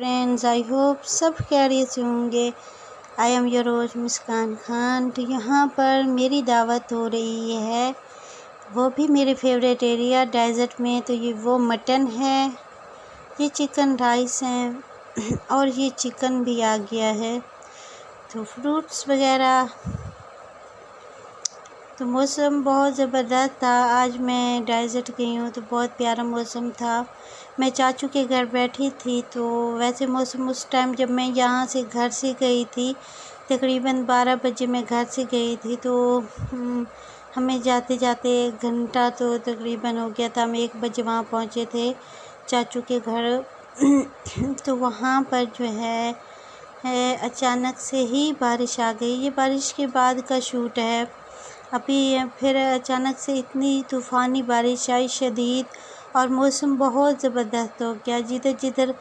Friends, I hope सब खैरियत से होंगे। आई एम योर होस्ट मुस्कान खान। तो यहाँ पर मेरी दावत हो रही है, वो भी मेरे फेवरेट एरिया डेजर्ट में। तो ये वो मटन है, ये चिकन राइस है और ये चिकन भी आ गया है। तो फ्रूट्स वगैरह। तो मौसम बहुत ज़बरदस्त था। आज मैं डेजर्ट गई हूँ तो बहुत प्यारा मौसम था। मैं चाचू के घर बैठी थी, तो वैसे मौसम उस टाइम जब मैं यहाँ से घर से गई थी, तकरीबन 12 बजे मैं घर से गई थी। तो हमें जाते जाते 1 घंटा तो तकरीबन हो गया था। हम 1 बजे वहाँ पहुँचे थे चाचू के घर। तो वहाँ पर जो है अचानक से ही बारिश आ गई। ये बारिश के बाद का शूट है। अभी फिर अचानक से इतनी तूफ़ानी बारिश आई शदीद, और मौसम बहुत ज़बरदस्त हो गया। जिधर जिधर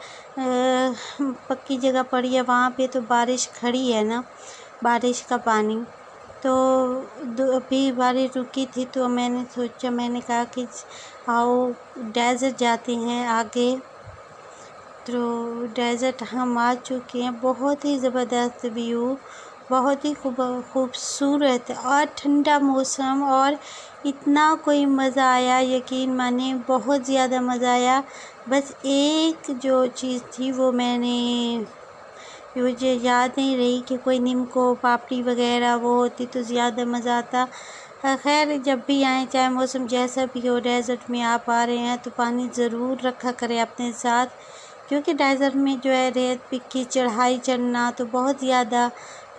पक्की जगह पड़ी है वहाँ पे तो बारिश खड़ी है ना, बारिश का पानी। तो अभी बारिश रुकी थी तो मैंने कहा कि आओ डेज़र्ट जाते हैं आगे। तो डेज़र्ट हम आ चुके हैं। बहुत ही ज़बरदस्त व्यू, बहुत ही खूबसूरत और ठंडा मौसम, और इतना कोई मज़ा आया, यकीन मानिए बहुत ज़्यादा मज़ा आया। बस एक जो चीज़ थी वो मुझे याद नहीं रही कि कोई नीमको पापड़ी वगैरह वो होती तो ज़्यादा मज़ा आता। खैर जब भी आएँ, चाहे मौसम जैसा भी हो, डेज़र्ट में आप आ रहे हैं तो पानी ज़रूर रखा करें अपने साथ, क्योंकि डेज़र्ट में जो है रेत की चढ़ाई चढ़ना तो बहुत ज़्यादा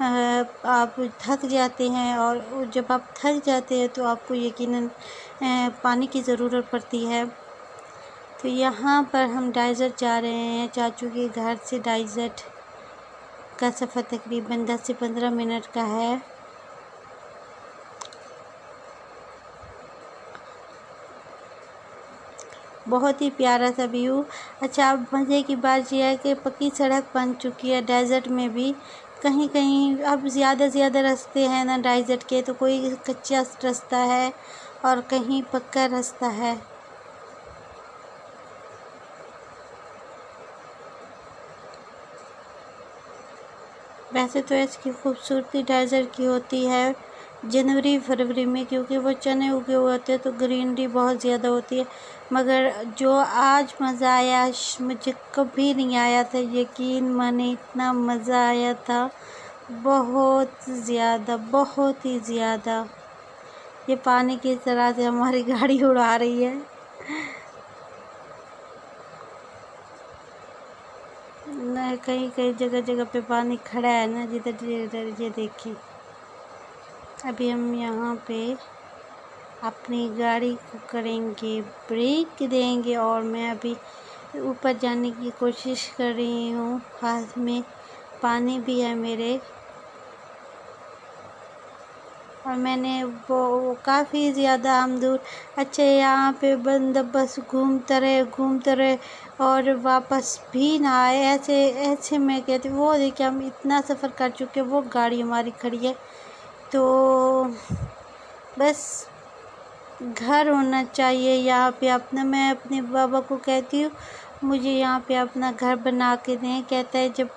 आप थक जाते हैं, और जब आप थक जाते हैं तो आपको यकीनन पानी की ज़रूरत पड़ती है। तो यहाँ पर हम डेज़र्ट जा रहे हैं चाचू के घर से। डेज़र्ट का सफ़र तकरीबन 10 से 15 मिनट का है। बहुत ही प्यारा सा व्यू। अच्छा, अब मज़े की बात यह है कि पक्की सड़क बन चुकी है डेज़र्ट में भी। कहीं कहीं अब ज़्यादा रास्ते हैं ना डेज़र्ट के, तो कोई कच्चा रास्ता है और कहीं पक्का रास्ता है। वैसे तो इसकी खूबसूरती डेज़र्ट की होती है जनवरी फरवरी में, क्योंकि वो चने उगे हुए होते हैं तो ग्रीनरी बहुत ज़्यादा होती है। मगर जो आज मज़ा आया मुझे कभी नहीं आया था, यकीन माने इतना मज़ा आया था, बहुत ज़्यादा, बहुत ही ज़्यादा। ये पानी की तरह से हमारी गाड़ी उड़ा रही है न, कहीं कहीं जगह पे पानी खड़ा है ना, जिधर ये देखिए। अभी हम यहाँ पे अपनी गाड़ी को करेंगे ब्रेक देंगे, और मैं अभी ऊपर जाने की कोशिश कर रही हूँ। हाथ में पानी भी है मेरे, और मैंने वो काफ़ी ज़्यादा हम दूर। अच्छा, यहाँ पे बंदा बस घूमते रहे और वापस भी ना आए। ऐसे मैं कहती वो देखिए हम इतना सफ़र कर चुके, वो गाड़ी हमारी खड़ी है। तो बस घर होना चाहिए यहाँ पे अपना। मैं अपने बाबा को कहती हूँ मुझे यहाँ पे अपना घर बना के दें। कहता है जब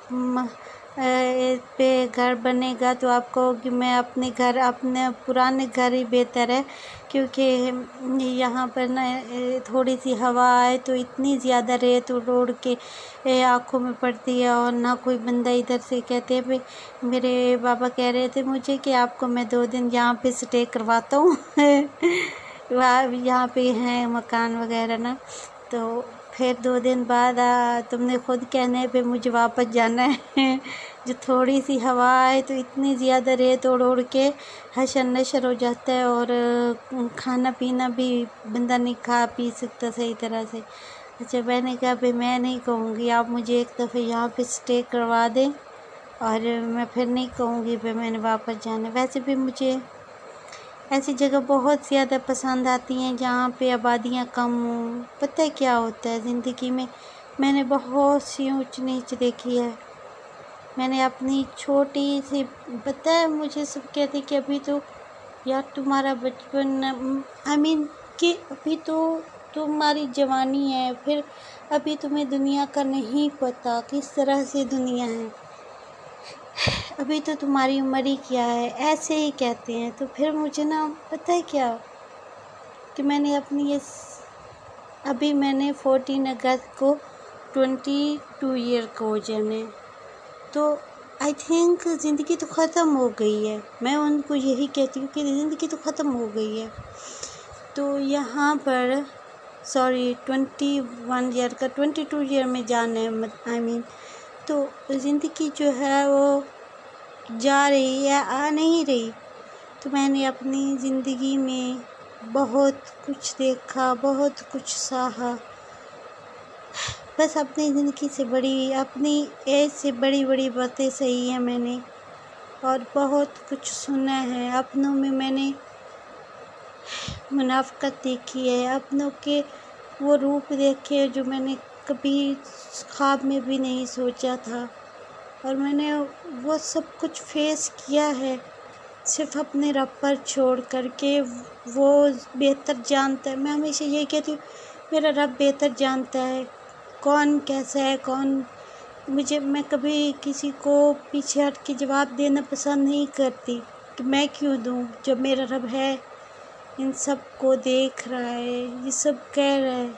पे घर बनेगा तो आप कहोगे मैं अपने पुराने घर ही बेहतर है, क्योंकि यहाँ पर ना थोड़ी सी हवा आए तो इतनी ज़्यादा रेत रोड के आँखों में पड़ती है, और ना कोई बंदा इधर से। कहते हैं मेरे बाबा कह रहे थे मुझे कि आपको मैं 2 दिन यहाँ पे स्टे करवाता हूँ यहाँ पे हैं मकान वगैरह ना। तो फिर 2 दिन बाद तुमने खुद कहने पे मुझे वापस जाना है जो थोड़ी सी हवा आए तो इतनी ज़्यादा रेत उड़ के हशर नशर हो जाता है, और खाना पीना भी बंदा नहीं खा पी सकता सही तरह से। अच्छा, मैंने कहा भाई मैं नहीं कहूँगी, आप मुझे एक दफ़े यहाँ पे स्टे करवा दें, और मैं फिर नहीं कहूँगी भाई मैंने वापस जाना। वैसे भी मुझे ऐसी जगह बहुत ज़्यादा पसंद आती हैं जहाँ पे आबादियाँ कम हों। पता है क्या होता है ज़िंदगी में, मैंने बहुत सी ऊंच नीच देखी है। मैंने अपनी छोटी सी, पता है मुझे सब कहते कि अभी तो यार तुम्हारा बचपन, कि अभी तो तुम्हारी जवानी है, फिर अभी तुम्हें दुनिया का नहीं पता किस तरह से दुनिया है, अभी तो तुम्हारी उम्र ही क्या है, ऐसे ही कहते हैं। तो फिर मुझे ना पता है क्या कि मैंने अभी मैंने 14 अगस्त को 22 ईयर का हो जाने, तो आई थिंक ज़िंदगी तो ख़त्म हो गई है। मैं उनको यही कहती हूँ कि ज़िंदगी तो ख़त्म हो गई है। तो यहाँ पर 21 ईयर का 22 ईयर में जाना है, आई मीन तो ज़िंदगी जो है वो जा रही है, आ नहीं रही। तो मैंने अपनी ज़िंदगी में बहुत कुछ देखा, बहुत कुछ सहा, बस अपनी ज़िंदगी से अपनी एज से बड़ी बड़ी बातें सही हैं मैंने, और बहुत कुछ सुना है। अपनों में मैंने मुनाफ़क़त देखी है, अपनों के वो रूप देखे जो मैंने कभी ख्वाब में भी नहीं सोचा था, और मैंने वो सब कुछ फेस किया है सिर्फ़ अपने रब पर छोड़ कर के। वो बेहतर जानता है, मैं हमेशा यही कहती हूँ मेरा रब बेहतर जानता है कौन कैसा है, मैं कभी किसी को पीछे हट के जवाब देना पसंद नहीं करती कि मैं क्यों दूँ, जब मेरा रब है, इन सब को देख रहा है, ये सब कह रहा है।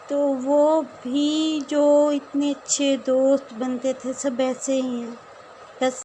तो वो भी जो इतने अच्छे दोस्त बनते थे सब ऐसे ही हैं, बस।